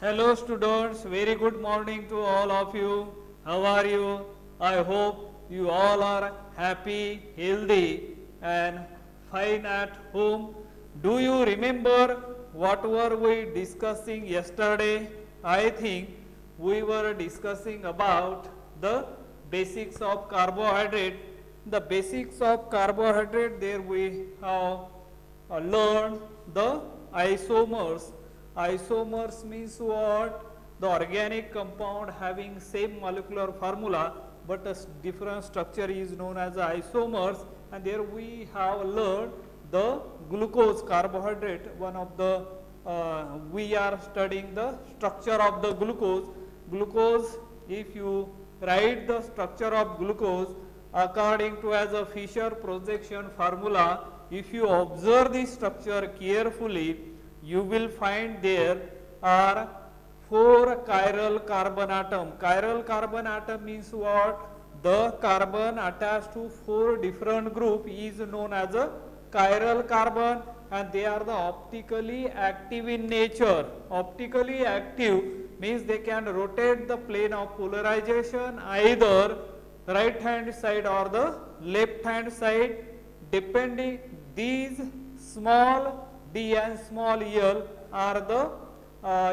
Hello students, very good morning to all of you. How are you? I hope you all are happy, healthy and fine at home. Do you remember what were we discussing yesterday? I think we were discussing about the basics of carbohydrate. The basics of carbohydrate, there we have learned the isomers. Isomers means what? The organic compound having same molecular formula but a different structure is known as isomers, and there we have learned the glucose carbohydrate. One of the we are studying the structure of the glucose. Glucose, if you write the structure of glucose according to as a Fischer projection formula, if you observe the structure carefully, you will find there are 4 chiral carbon atom. Chiral carbon atom means what? The carbon attached to 4 different group is known as a chiral carbon, and they are the optically active in nature. Optically active means they can rotate the plane of polarization either right hand side or the left hand side, depending. These small d and small l are the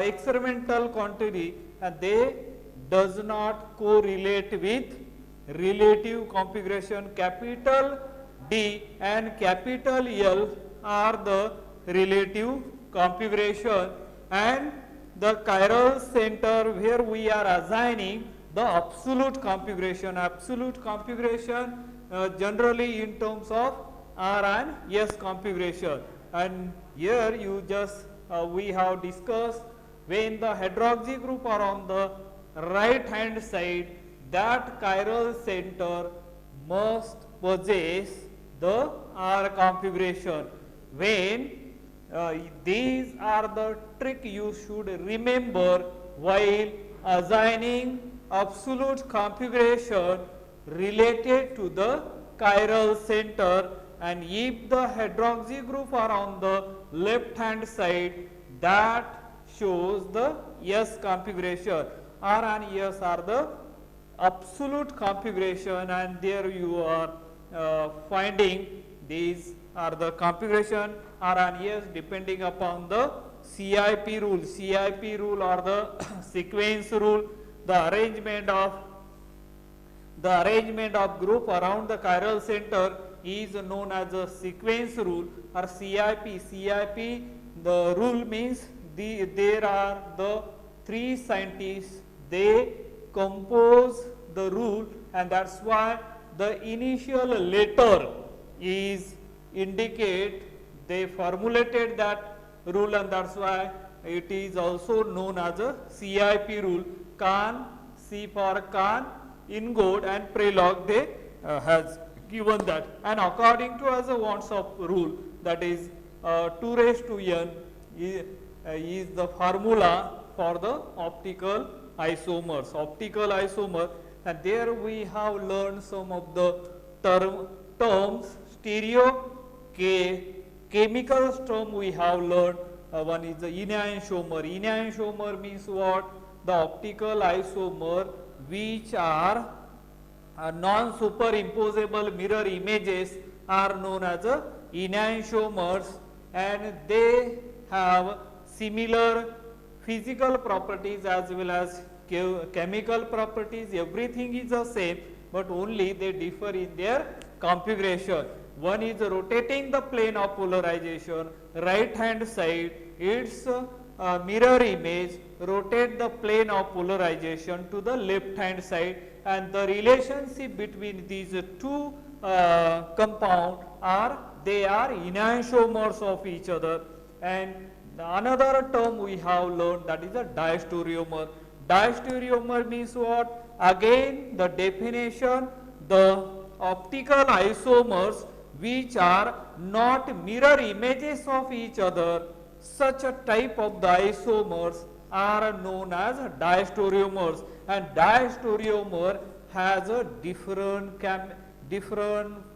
experimental quantity, and they does not correlate with relative configuration. Capital D and capital L are the relative configuration, and the chiral center where we are assigning the absolute configuration. Absolute configuration generally in terms of R and S configuration, and here you just we have discussed when the hydroxy group are on the right hand side, that chiral center must possess the R configuration. When these are the trick you should remember while assigning absolute configuration related to the chiral center, and if the hydroxy group are on the left hand side, that shows the S configuration. R and S are the absolute configuration, and there you are finding these are the configuration R and S depending upon the CIP rule. CIP rule or the sequence rule, the arrangement of group around the chiral center is known as a sequence rule or CIP. CIP, the rule means there are the 3 scientists, they compose the rule, and that's why the initial letter is indicate they formulated that rule, and that's why it is also known as a CIP rule. Kahn, C for Kahn, Ingold and Prelog, they has given that, and according to as a Wonsoff rule, that is 2 raised to n is the formula for the optical isomers. Optical isomer, and there we have learned some of the terms. Stereo chemical term we have learned. One is the enantiomer. Enantiomer means what? The optical isomer which are non-superimposable mirror images are known as enantiomers, and they have similar physical properties as well as chemical properties. Everything is the same, but only they differ in their configuration. One is rotating the plane of polarization, right hand side, its mirror image rotate the plane of polarization to the left hand side, and the relationship between these two compound are they are enantiomers of each other. And another term we have learned, that is a diastereomer. Diastereomer means what? Again the definition, the optical isomers which are not mirror images of each other, such a type of the isomers are known as diastereomers, and diastereomer has a different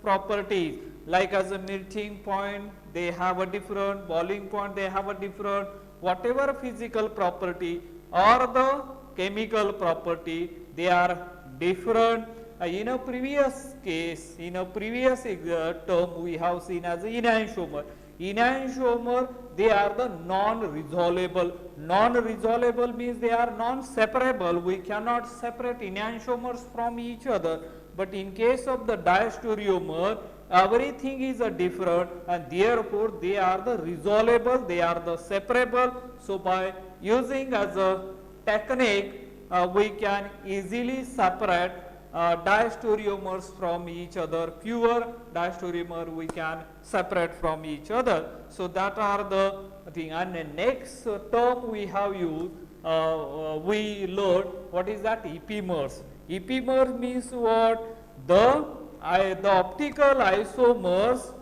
properties, like as a melting point they have a different, boiling point they have a different, whatever physical property or the chemical property, they are different. In a previous case, in a previous term, we have seen as enantiomer. Enantiomer, they are the non-resolvable. Non-resolvable means they are non-separable. We cannot separate enantiomers from each other. But in case of the diastereomer, everything is different, and therefore they are the resolvable, they are the separable. So by using as a technique, we can easily separate diastereomers from each other. Pure diastereomer we can separate from each other. So that are the thing. And the next term we have used, we learned what is that? Epimers. Epimer means what? The optical isomers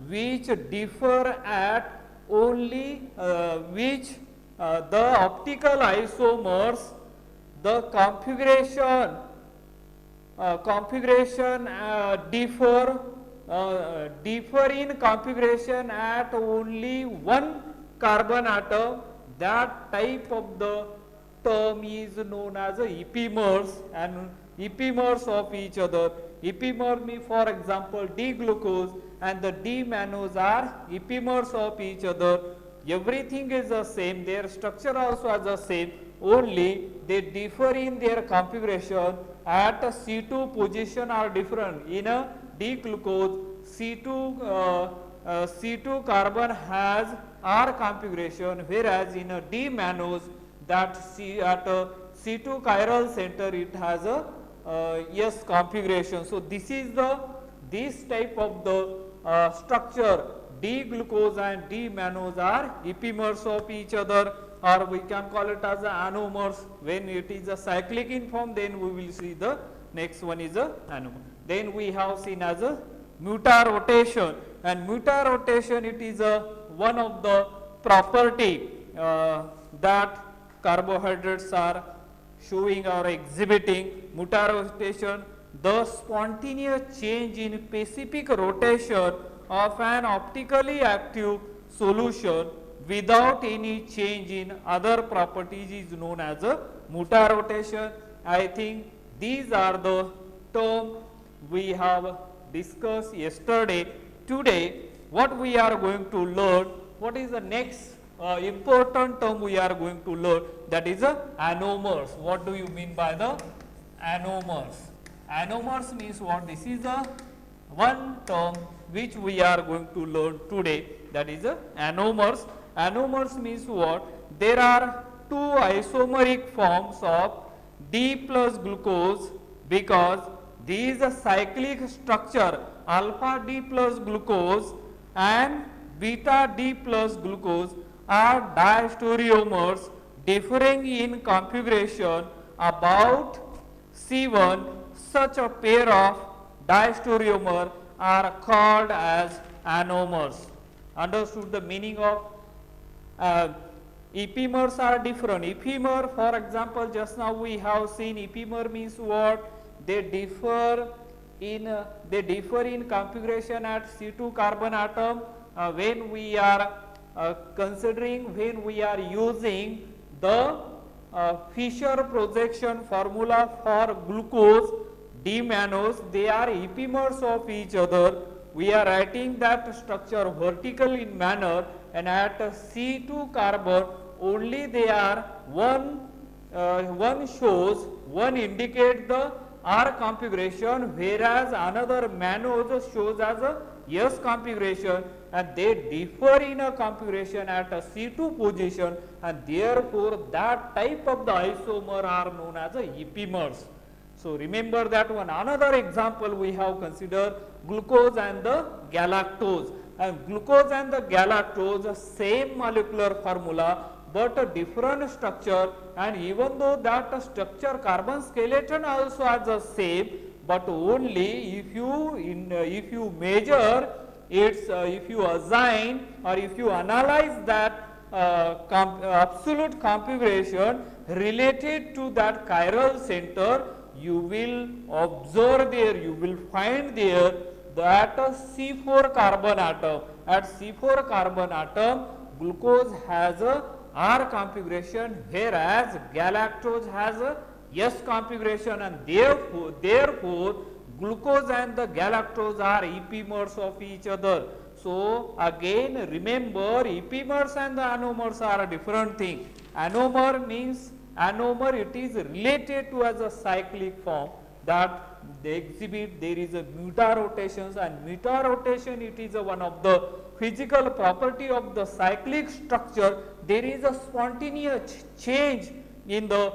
which differ at only the optical isomers, the configuration differ in configuration at only one carbon atom. That type of the term is known as epimers, and epimers of each other. Epimer means, for example, D-glucose and the D-mannose are epimers of each other. Everything is the same, their structure also is the same, only they differ in their configuration at a C2 position are different. In a D-glucose, C2 carbon has R configuration, whereas in a D-mannose, that at a C2 chiral center it has a S configuration. So this is this type of the structure. D-glucose and D-mannose are epimers of each other, or we can call it as anomers. When it is a cyclic in form, then we will see the next one is a anomer. Then we have seen as a mutarotation, and mutarotation, it is one of the property that carbohydrates are showing or exhibiting. Mutarotation, the spontaneous change in specific rotation of an optically active solution without any change in other properties is known as a mutarotation. I think these are the terms we have discussed yesterday. Today, what we are going to learn, what is the next important term we are going to learn, that is anomers. What do you mean by the anomers? Anomers means what? This is one term which we are going to learn today, that is anomers. Anomers means what? There are two isomeric forms of D plus glucose, because this is a cyclic structure. Alpha D plus glucose and beta D plus glucose are diastereomers differing in configuration about C1. Such a pair of diastereomer are called as anomers. Understood the meaning of epimers are different. Epimer, for example, just now we have seen epimer means what? They differ in configuration at C2 carbon atom. When we are when we are using the Fischer projection formula for glucose, D-mannose, they are epimers of each other. We are writing that structure vertical in manner, and at C2 carbon only they are one indicates the R configuration, whereas another mannose shows as a S configuration, and they differ in a configuration at a C2 position, and therefore that type of the isomer are known as epimers. So remember that one. Another example we have considered glucose and the galactose. And glucose and the galactose, same molecular formula but a different structure, and even though that structure carbon skeleton also has the same, but only if you measure its if you assign or if you analyze that absolute configuration related to that chiral center, you will observe there, you will find there that C4 carbon atom. At C4 carbon atom, glucose has a R configuration, whereas galactose has a S configuration, and therefore glucose and the galactose are epimers of each other. So again remember, epimers and the anomers are a different thing. Anomer means, anomer it is related to as a cyclic form that they exhibit, there is a mutarotations, and mutarotation it is a one of the physical property of the cyclic structure. There is a spontaneous change in the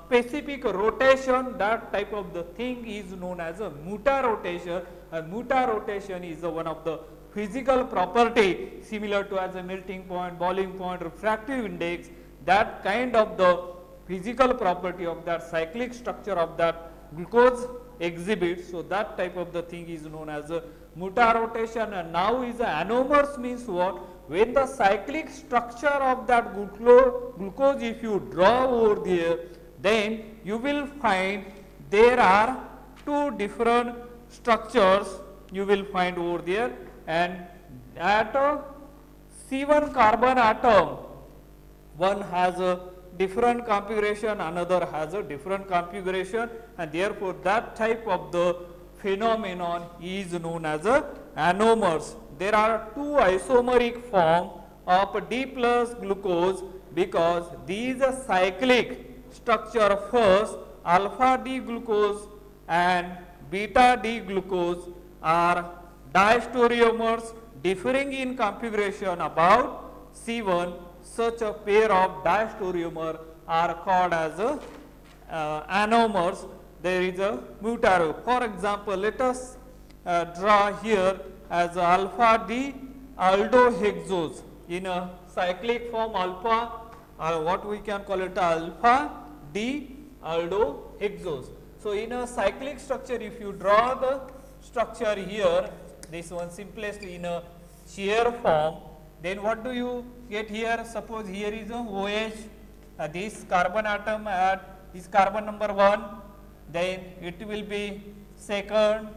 specific rotation. That type of the thing is known as a mutarotation, and mutarotation is one of the physical property similar to as a melting point, boiling point, refractive index. That kind of the physical property of that cyclic structure of that glucose exhibits. So that type of the thing is known as a mutarotation. And now is a anomers means what? When the cyclic structure of that glucose if you draw over there, then you will find there are two different structures you will find over there, and at a C1 carbon atom, one has a different configuration, another has a different configuration, and therefore that type of the phenomenon is known as a anomers. There are two isomeric form of D plus glucose, because these are cyclic structure. First alpha D glucose and beta D glucose are diastereomers differing in configuration about C1. Such a pair of diastereomer are called as anomers. There is a mutaro. For example, let us draw here as alpha D aldohexose in a cyclic form alpha, what we can call it alpha D aldohexose. So in a cyclic structure, if you draw the structure here, this one simplest in a shear form, then what do you get here? Suppose here is a OH, this carbon atom is carbon number 1, then it will be second,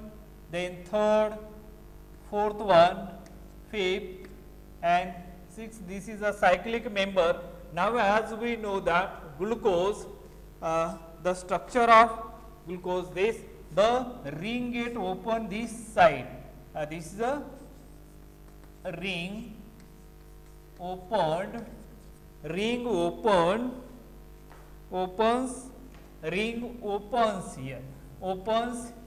then third, fourth one, fifth and sixth. This is a cyclic member. Now as we know that glucose, the structure of glucose, this, the ring get open this side. This is a ring opened, ring opened, opens, ring opens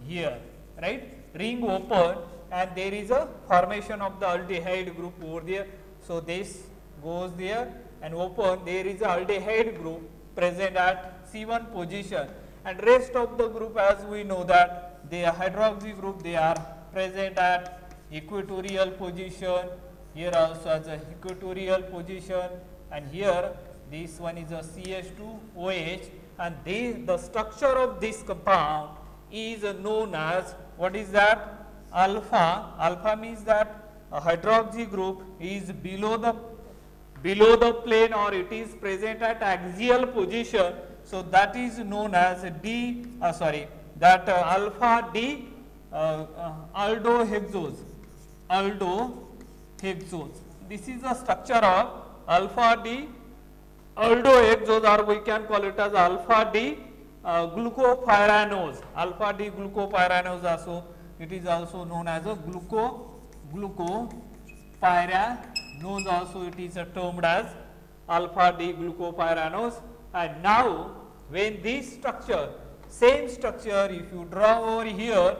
here, right? Ring open, and there is a formation of the aldehyde group over there. So this goes there and open, there is a aldehyde group present at C1 position, and rest of the group, as we know that the hydroxy group, they are present at equatorial position. Here also as a equatorial position, and here this one is a CH2OH, and the structure of this compound is known as, what is that? Alpha. Alpha means that a hydroxy group is below the plane, or it is present at axial position. So that is known as alpha D aldohexose. This is the structure of alpha D aldohexose, or we can call it as alpha D glucopyranose. Alpha D glucopyranose also, it is also known as a glucopyranose also, it is termed as alpha D glucopyranose. And now when this structure, same structure if you draw over here,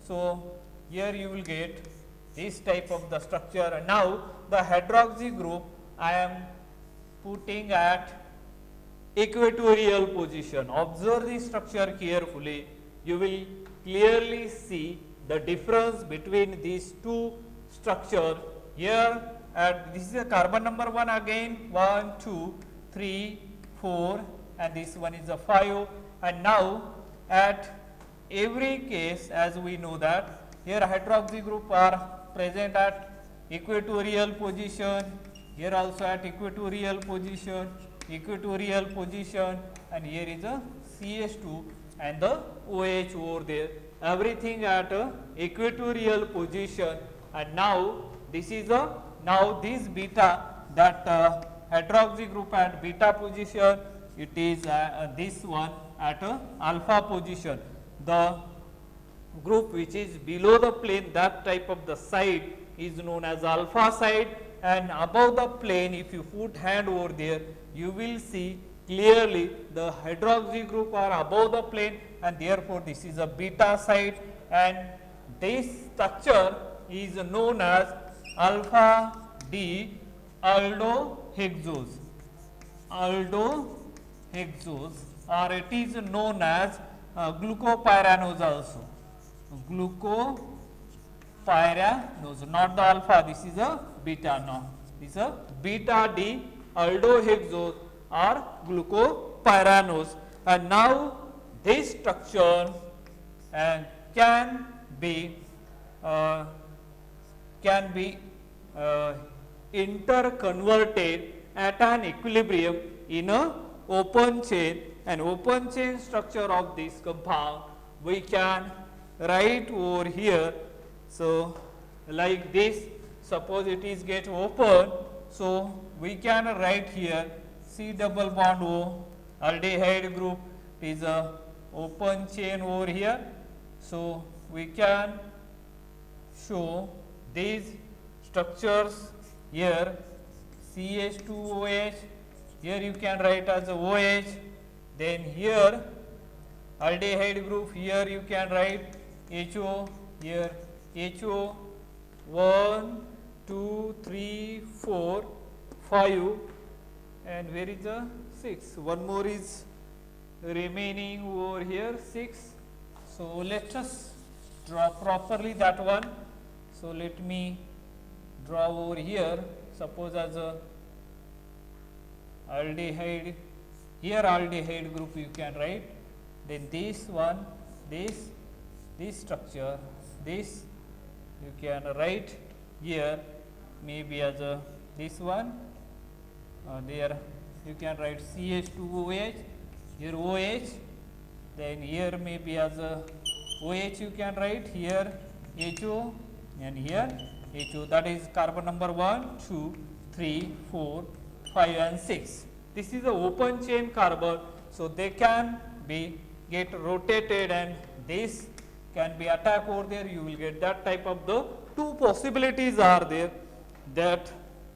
so here you will get this type of the structure. And now the hydroxy group I am putting at equatorial position. Observe the structure carefully, you will clearly see the difference between these two structures. Here this is a carbon number 1 again, 1, 2, 3, 4, and this one is a 5. And now at every case, as we know that here hydroxy group are present at equatorial position, here also at equatorial position, and here is a CH2 and the OH over there, everything at equatorial position. And now this is now this beta, that hydroxy group at beta position, it is this one at alpha position. The group which is below the plane, that type of the side is known as alpha side, and above the plane, if you put hand over there, you will see clearly the hydroxy group are above the plane, and therefore this is a beta side, and this structure is known as alpha D aldohexose. Aldohexose, or it is known as glucopyranose also. Glucopyranose, not the alpha, this is a beta now. This is a beta D aldohexose or glucopyranose. And now this structure can be interconverted at an equilibrium in a open chain. An open chain structure of this compound we can write over here. So like this, suppose it is get open, so we can write here C double bond O, aldehyde group is a open chain over here. So we can show these structures here, CH2OH, here you can write as a OH, then here aldehyde group, here you can write HO, here HO, 1, 2, 3, 4, 5, and where is the 6? One more is remaining over here, 6. So let us draw properly that one. So let me draw over here, suppose as a aldehyde, here aldehyde group you can write, then this one, this structure, this you can write here maybe as a this one, there you can write CH2OH, here OH, then here maybe as a OH you can write, here HO, and here HO, that is carbon number 1, 2, 3, 4, 5 and 6. This is a open chain carbon, so they can be get rotated and this can be attacked over there, you will get that type of the two possibilities are there, that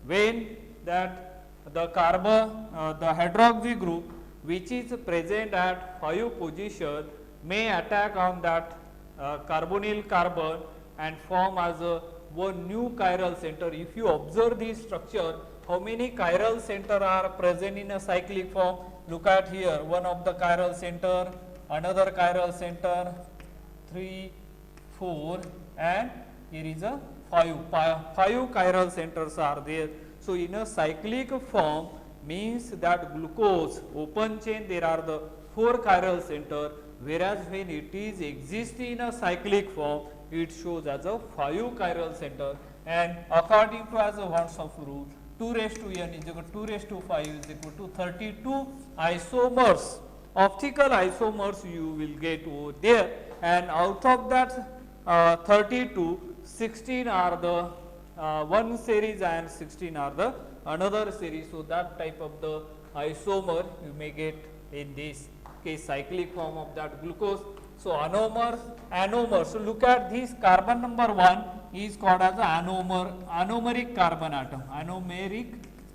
when that the carbon, the hydroxy group which is present at 5 position may attack on that carbonyl carbon and form as a one new chiral center. If you observe this structure, how many chiral center are present in a cyclic form? Look at here, one of the chiral center, another chiral center, 3, 4, and here is a 5 chiral centers are there. So in a cyclic form means that glucose open chain there are the 4 chiral center, whereas when it is existing in a cyclic form it shows as a 5 chiral center, and according to as a Waldorf rule 2 raised to n is equal to 2 raised to 5 is equal to 32 isomers, optical isomers you will get over there, and out of that 32, 16 are the one series and 16 are the another series. So that type of the isomer you may get in this case cyclic form of that glucose. So anomer. So look at this carbon number 1 is called as anomeric carbon atom. Anomeric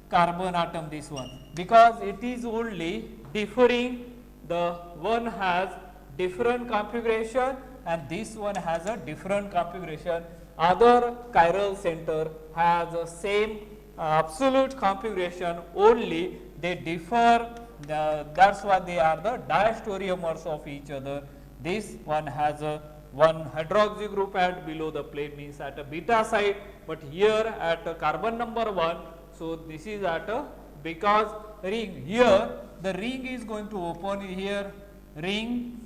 carbon atom, this one, because it is only differing. The one has different configuration and this one has a different configuration. Other chiral center has the same absolute configuration, only they differ. That's why they are the diastereomers of each other. This one has a one hydroxy group at below the plane, means at a beta side, but here at a carbon number 1. So this is at a, because ring here the ring is going to open here, ring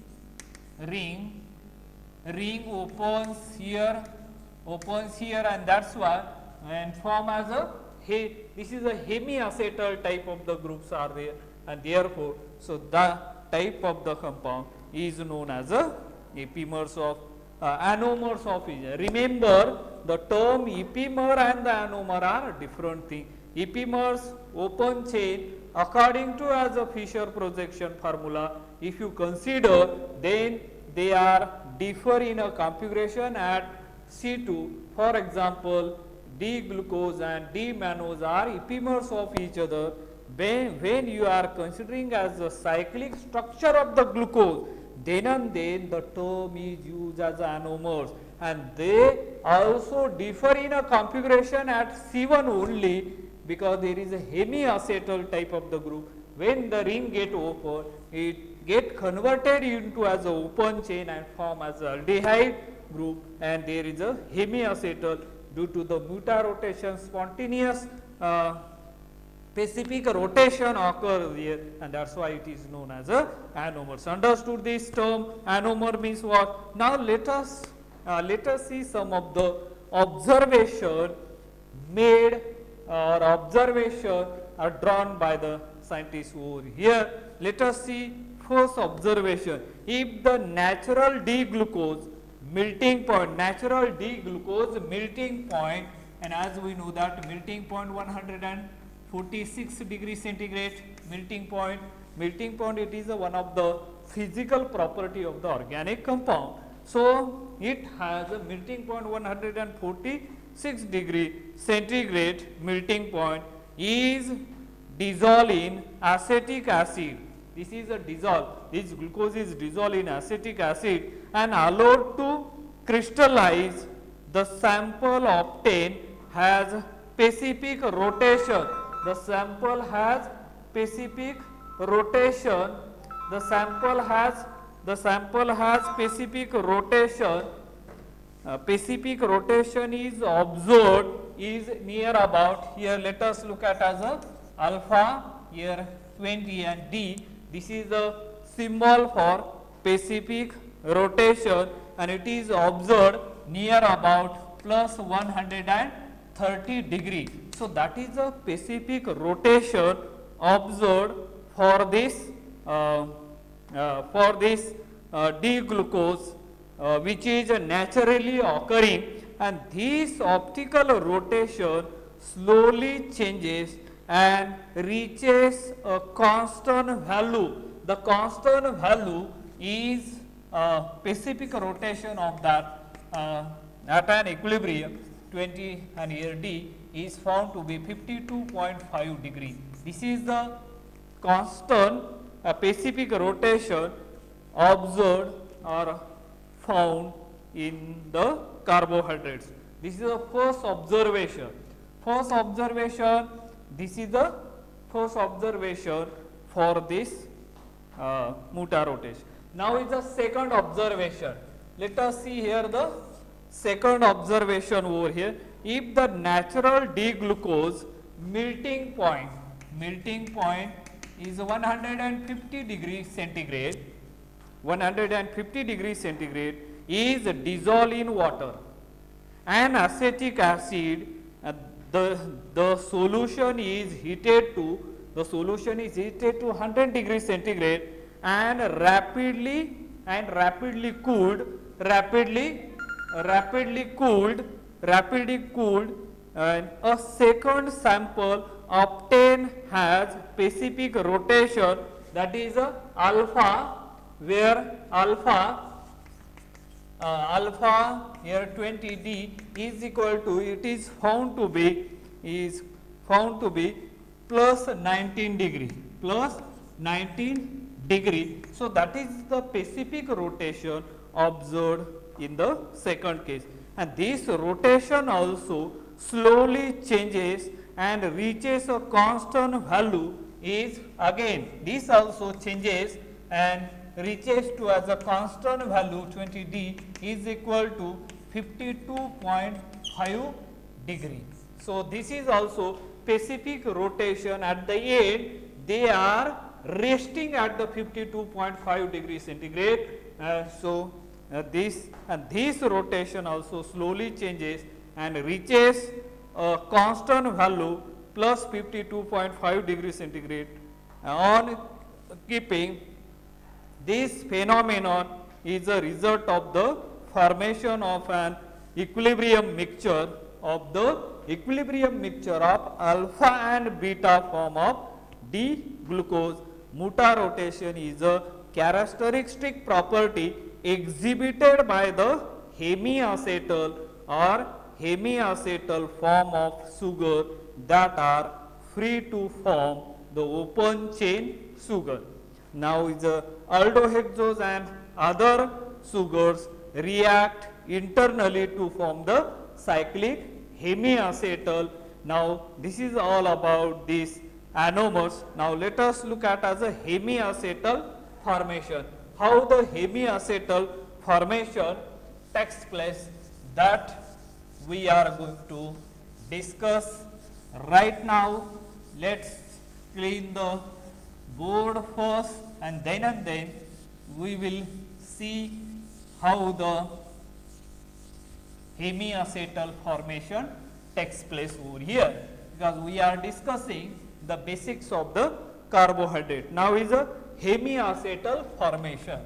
opens here, and that's why, and form as a this is a hemiacetal type of the groups are there, and therefore so the type of the compound is known as a epimers of anomers of each. Remember, the term epimer and the anomer are different things. Epimers, open chain, according to as a Fisher projection formula, if you consider, then they are differ in a configuration at C2. For example, D-glucose and D-mannose are epimers of each other. When you are considering as the cyclic structure of the glucose, then and then the term is used as anomers, and they also differ in a configuration at C1 only, because there is a hemiacetal type of the group. When the ring get open, it get converted into as a open chain and form as a aldehyde group, and there is a hemiacetal due to the mutarotation, spontaneous specific rotation occurs here, and that is why it is known as a anomers. Understood this term? Anomer means what? Now let us see some of the observation made or observation are drawn by the scientists over here. Let us see first observation. If the natural D-glucose melting point, and as we know that melting point 146 degrees centigrade, melting point it is one of the physical property of the organic compound. So it has a melting point 146 degree centigrade melting point is dissolved in acetic acid. This is a dissolve, this glucose is dissolved in acetic acid and allowed to crystallize. The sample obtained has specific rotation. The sample has specific rotation. The sample has specific rotation. Specific rotation is observed is near about, here let us look at as a alpha, here 20 and D. This is the symbol for specific rotation, and it is observed near about plus 130 degree. So that is a specific rotation observed for this D-glucose, which is naturally occurring, and this optical rotation slowly changes and reaches a constant value. The constant value is specific rotation of that at an equilibrium 20, and here D is found to be 52.5 degree. This is the constant specific rotation observed or found in the carbohydrates. This is the first observation. This is the first observation for this mutarotation. Now is the second observation. Let us see here the second observation over here. If the natural D-glucose melting point is 150 degrees centigrade, is dissolved in water and acetic acid, the solution is heated to 100 degrees centigrade and rapidly cooled, and a second sample obtained has specific rotation, that is alpha, where alpha here 20D is equal to, it is found to be plus 19 degree. So that is the specific rotation observed in the second case, and this rotation also slowly changes and reaches a constant value is again, this also changes and reaches to as a constant value 20D is equal to 52.5 degree. So this is also specific rotation. At the end they are resting at the 52.5 degree centigrade. This rotation also slowly changes and reaches a constant value plus 52.5 degree centigrade. On keeping this phenomenon is a result of the formation of an equilibrium mixture of the equilibrium mixture of alpha and beta form of D-glucose. Muta-rotation is a characteristic property exhibited by the hemiacetal or hemiacetal form of sugar that are free to form the open chain sugar. Now, the aldohexose and other sugars react internally to form the cyclic hemiacetal. Now, this is all about this anomers. Now, let us look at as a hemiacetal formation. How the hemiacetal formation takes place, that we are going to discuss right now. Let's clean the board first, and then we will see how the hemiacetal formation takes place over here, because we are discussing the basics of the carbohydrate. Now is a hemiacetal formation.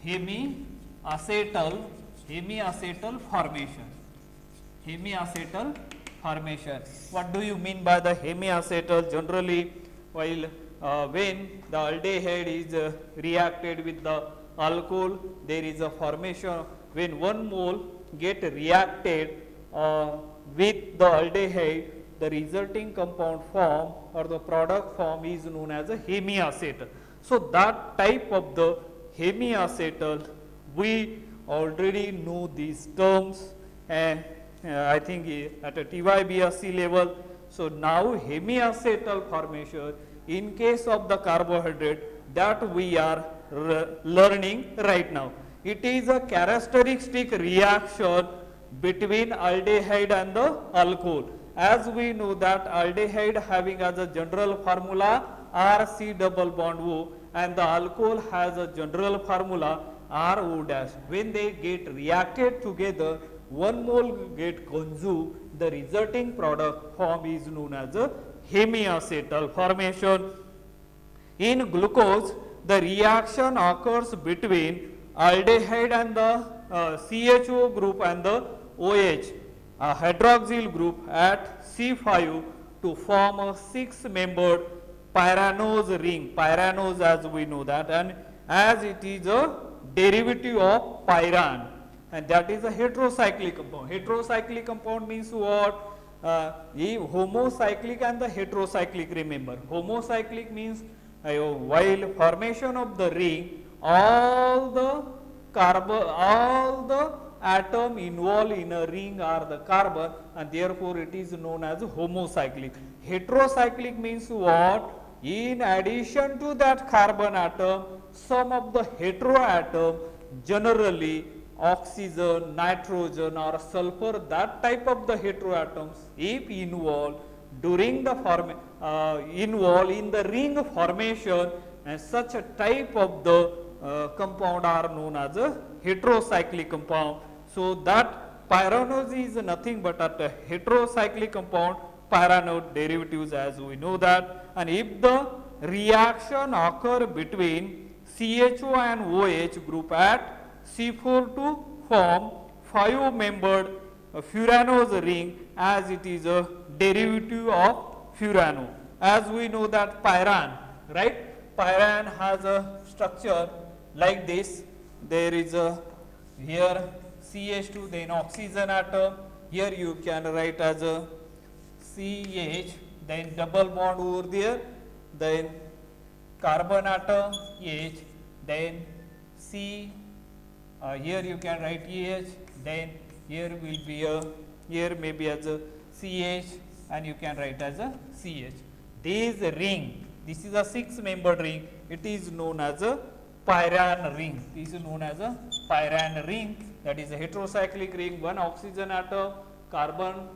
Hemiacetal formation. Hemiacetal formation. What do you mean by the hemiacetal? Generally, while when the aldehyde is reacted with the alcohol, there is a formation. When 1 mole get reacted with the aldehyde, the resulting compound form or the product form is known as a hemiacetal. So, that type of the hemiacetal, we already know these terms, and I think at a TYBSc level. So, now hemiacetal formation in case of the carbohydrate that we are learning right now. It is a characteristic reaction between aldehyde and the alcohol. As we know that aldehyde having as a general formula RC double bond O, and the alcohol has a general formula RO dash. When they get reacted together, 1 mole get consumed, the resulting product form is known as a hemiacetal formation. In glucose, the reaction occurs between aldehyde and the CHO group and the OH, a hydroxyl group at C5 to form a 6-membered pyranose ring. Pyranose, as we know that, and as it is a derivative of pyran, and that is a heterocyclic compound. Heterocyclic compound means what? Homocyclic and the heterocyclic. Remember, homocyclic means while formation of the ring, all the atom involved in a ring are the carbon, and therefore it is known as homocyclic. Heterocyclic means what? In addition to that carbon atom, some of the hetero atom, generally oxygen, nitrogen or sulfur, that type of the heteroatoms, if involved during the involved in the ring formation, and such a type of the compound are known as a heterocyclic compound. So, that pyranose is nothing but a heterocyclic compound, pyranose derivatives, as we know that. And if the reaction occur between CHO and OH group at C4 to form 5-membered furanose ring, as it is a derivative of furano. As we know that pyran, right? Pyran has a structure like this. There is a here CH2, then oxygen atom. Here you can write as a CH, then double bond over there, then carbon atom H, then C. Here you can write EH, then here will be a, here maybe as a CH, and you can write as a CH. This ring, this is a 6-membered ring, it is known as a pyran ring. This is known as a pyran ring, that is a heterocyclic ring, 1 oxygen atom, carbon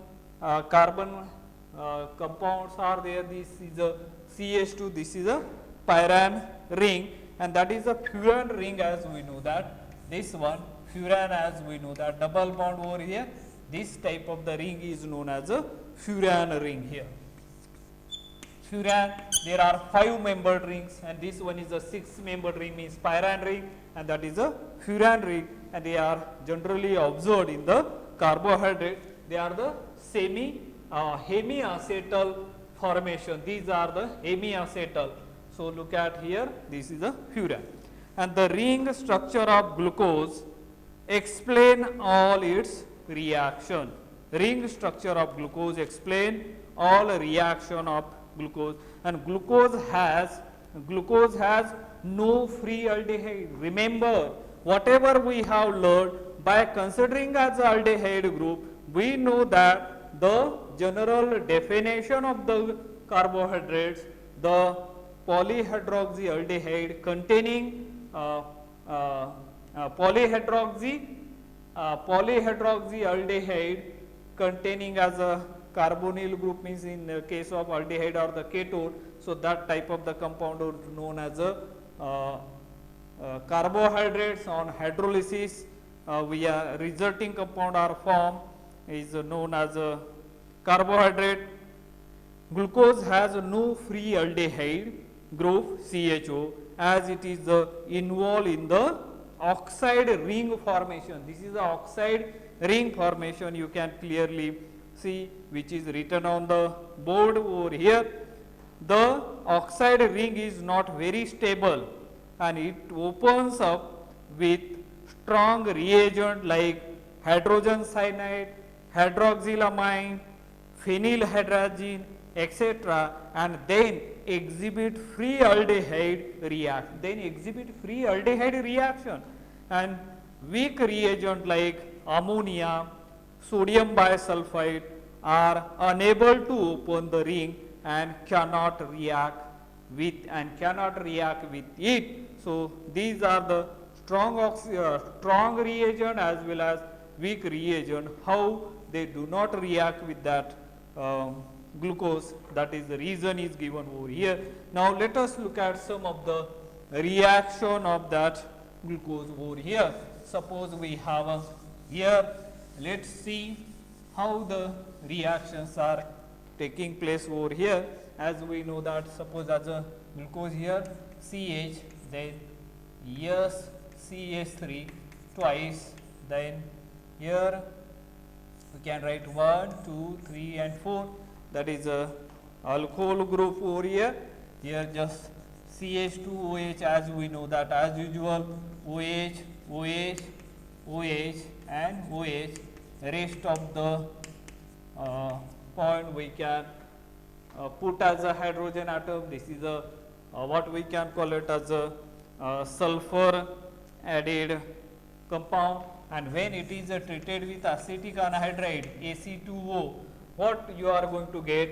compounds are there. This is a CH2, this is a pyran ring, and that is a furan ring, as we know that. This one furan, as we know that, double bond over here. This type of the ring is known as a furan ring here. Furan, there are 5-membered rings, and this one is a 6-membered ring, means pyran ring, and that is a furan ring. and they are generally observed in the carbohydrate. They are the hemiacetal formation. These are the hemiacetal. So look at here, this is a furan. And the ring structure of glucose explain all its reaction. Ring structure of glucose explain all reaction of glucose, and glucose has no free aldehyde. Remember, whatever we have learned, by considering as aldehyde group, we know that the general definition of the carbohydrates, the polyhydroxyaldehyde containing polyhydroxyaldehyde containing as a carbonyl group, means in the case of aldehyde or the ketone, so that type of the compound is known as a carbohydrates on hydrolysis. We are resulting compound are formed is known as a carbohydrate. Glucose has no free aldehyde group CHO, as it is involved in the oxide ring formation. This is the oxide ring formation, you can clearly see, which is written on the board over here. The oxide ring is not very stable, and it opens up with strong reagent like hydrogen cyanide, hydroxylamine, phenylhydrazine, etc., and then exhibit free aldehyde reaction. And weak reagent like ammonia, sodium bisulfite are unable to open the ring and cannot react with it. So these are the strong reagent as well as weak reagent, how they do not react with that glucose. That is the reason is given over here. Now let us look at some of the reaction of that glucose over here. Suppose we have a here, let's see how the reactions are taking place over here. As we know that, suppose as a glucose here CH, then yes CH3 twice, then here we can write 1, 2, 3 and 4, that is a alcohol group over here. Here just CH2OH, as we know that as usual OH, OH, OH and OH. Rest of the point we can put as a hydrogen atom. This is a what we can call it as a sulfur added compound, and when it is treated with acetic anhydride AC2O, what you are going to get,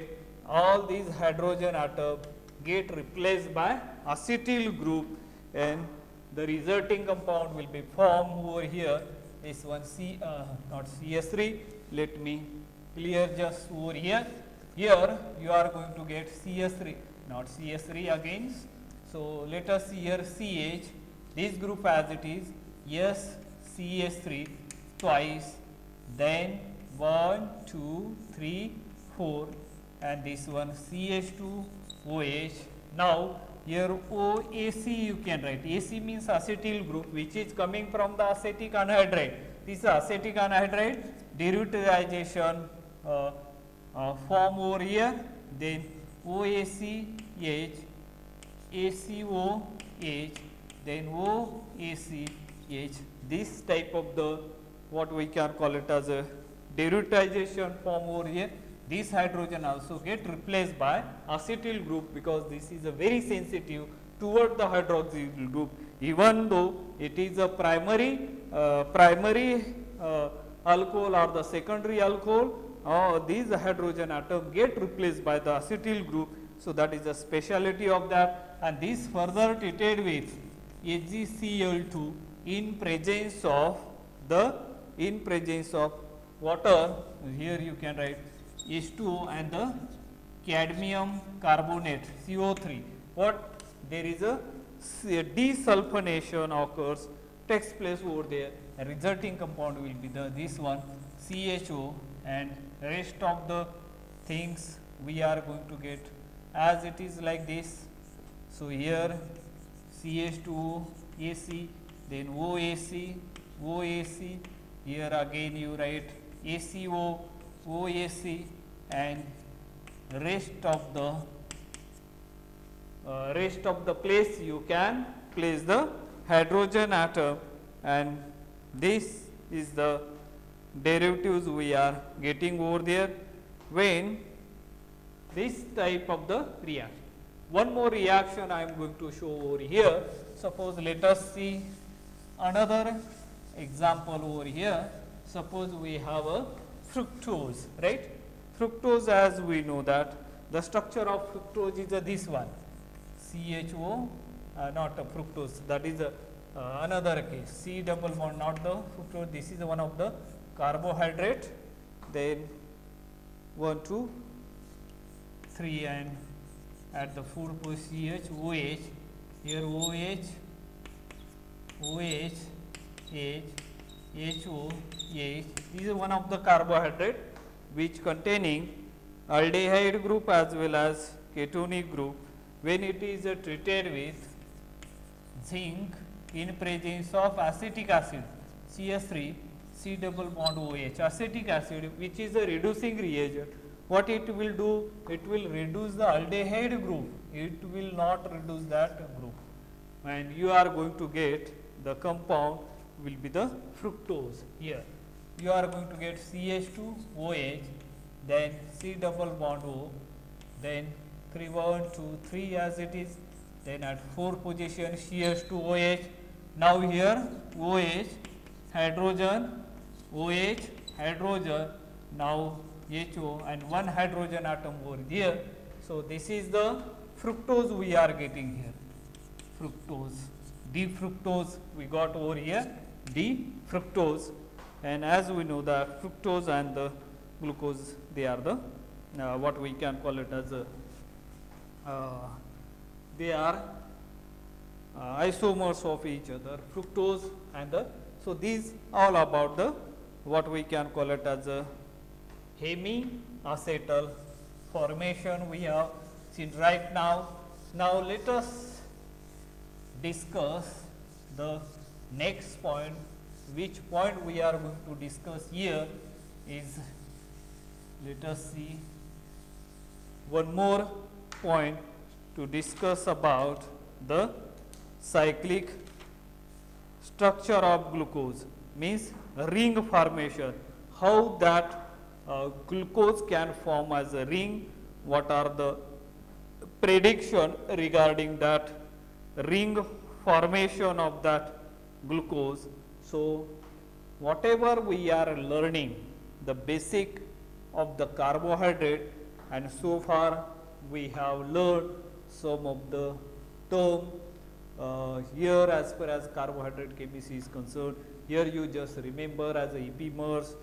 all these hydrogen atoms get replaced by acetyl group, and the resulting compound will be formed over here. This one not CS3, let me clear just over here. Here you are going to get CS3, not CS3 again. So let us see here CH, this group as it is, yes CH3 twice, then 1, 2, 3, 4, and this one CH2OH. Now here OAC you can write. AC means acetyl group, which is coming from the acetic anhydride. This is acetic anhydride derivatization form over here. Then OACH, ACOH, then OACH. This type of the what we can call it as a derivatization form over here. This hydrogen also get replaced by acetyl group, because this is a very sensitive toward the hydroxyl group, even though it is a primary alcohol or the secondary alcohol. These hydrogen atom get replaced by the acetyl group. So that is the speciality of that, and this further treated with HgCl2 in presence of water. Here you can write H2O and the cadmium carbonate CO3. What there is a desulfonation occurs, takes place over there. The resulting compound will be this one CHO, and rest of the things we are going to get as it is like this. So here CH2O AC, then OAC, OAC. Here again you write ACO, OAC, and rest of the place you can place the hydrogen atom, and this is the derivatives we are getting over there when this type of the reaction. One more reaction I am going to show over here. Suppose let us see another example over here. Suppose we have a fructose, right? Fructose, as we know that the structure of fructose is this one, CHO, not a fructose, that is another case, C double bond, not the fructose. This is one of the carbohydrate, then 1, 2, 3, and at the food post CH, OH, here OH, OH, H, HO, H. This is one of the carbohydrate which containing aldehyde group as well as ketonic group. When it is treated with zinc in presence of acetic acid, CS3, C double bond OH, acetic acid, which is a reducing reagent, what it will do? It will reduce the aldehyde group, it will not reduce that group, and you are going to get the compound will be the fructose. Here you are going to get CH2OH, then C double bond O, then 3, 1, 2, 3 as it is, then at 4th position CH2OH. Now here OH, hydrogen, OH, hydrogen, now HO, and one hydrogen atom over here. So this is the fructose we are getting here, fructose, D-fructose we got over here, D-fructose, and as we know that fructose and the glucose, they are the what we can call it as they are isomers of each other, fructose and the, so these all about the what we can call it as a hemiacetal formation we have seen right now. Now let us discuss the next point. Which point we are going to discuss here is, let us see one more point to discuss about the cyclic structure of glucose, means ring formation, how that glucose can form as a ring, what are the prediction regarding that ring formation of that glucose. So whatever we are learning, the basic of the carbohydrate, and so far we have learned some of the term here as far as carbohydrate chemistry is concerned. Here you just remember as a epimers,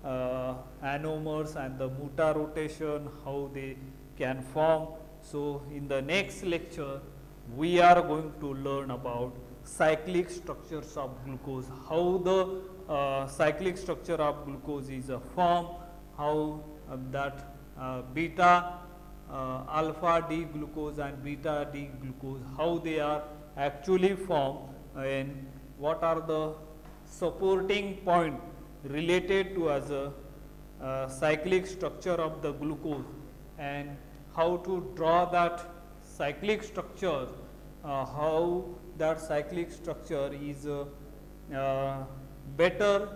anomers, and the muta rotation, how they can form. So in the next lecture we are going to learn about cyclic structures of glucose, how the cyclic structure of glucose is formed, how that beta alpha D glucose and beta D glucose, how they are actually formed, and what are the supporting point related to as a cyclic structure of the glucose, and how to draw that cyclic structure, how that cyclic structure is better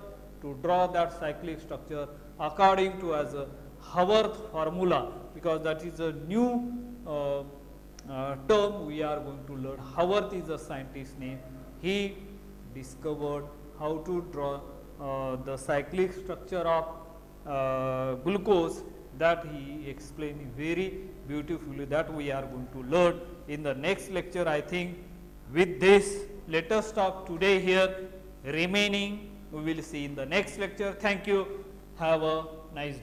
to draw that cyclic structure according to as a Haworth formula, because that is a new term we are going to learn. Haworth is a scientist name. He discovered how to draw the cyclic structure of glucose, that he explained very beautifully, that we are going to learn in the next lecture. I think with this, let us stop today here. Remaining we will see in the next lecture. Thank you. Have a nice day.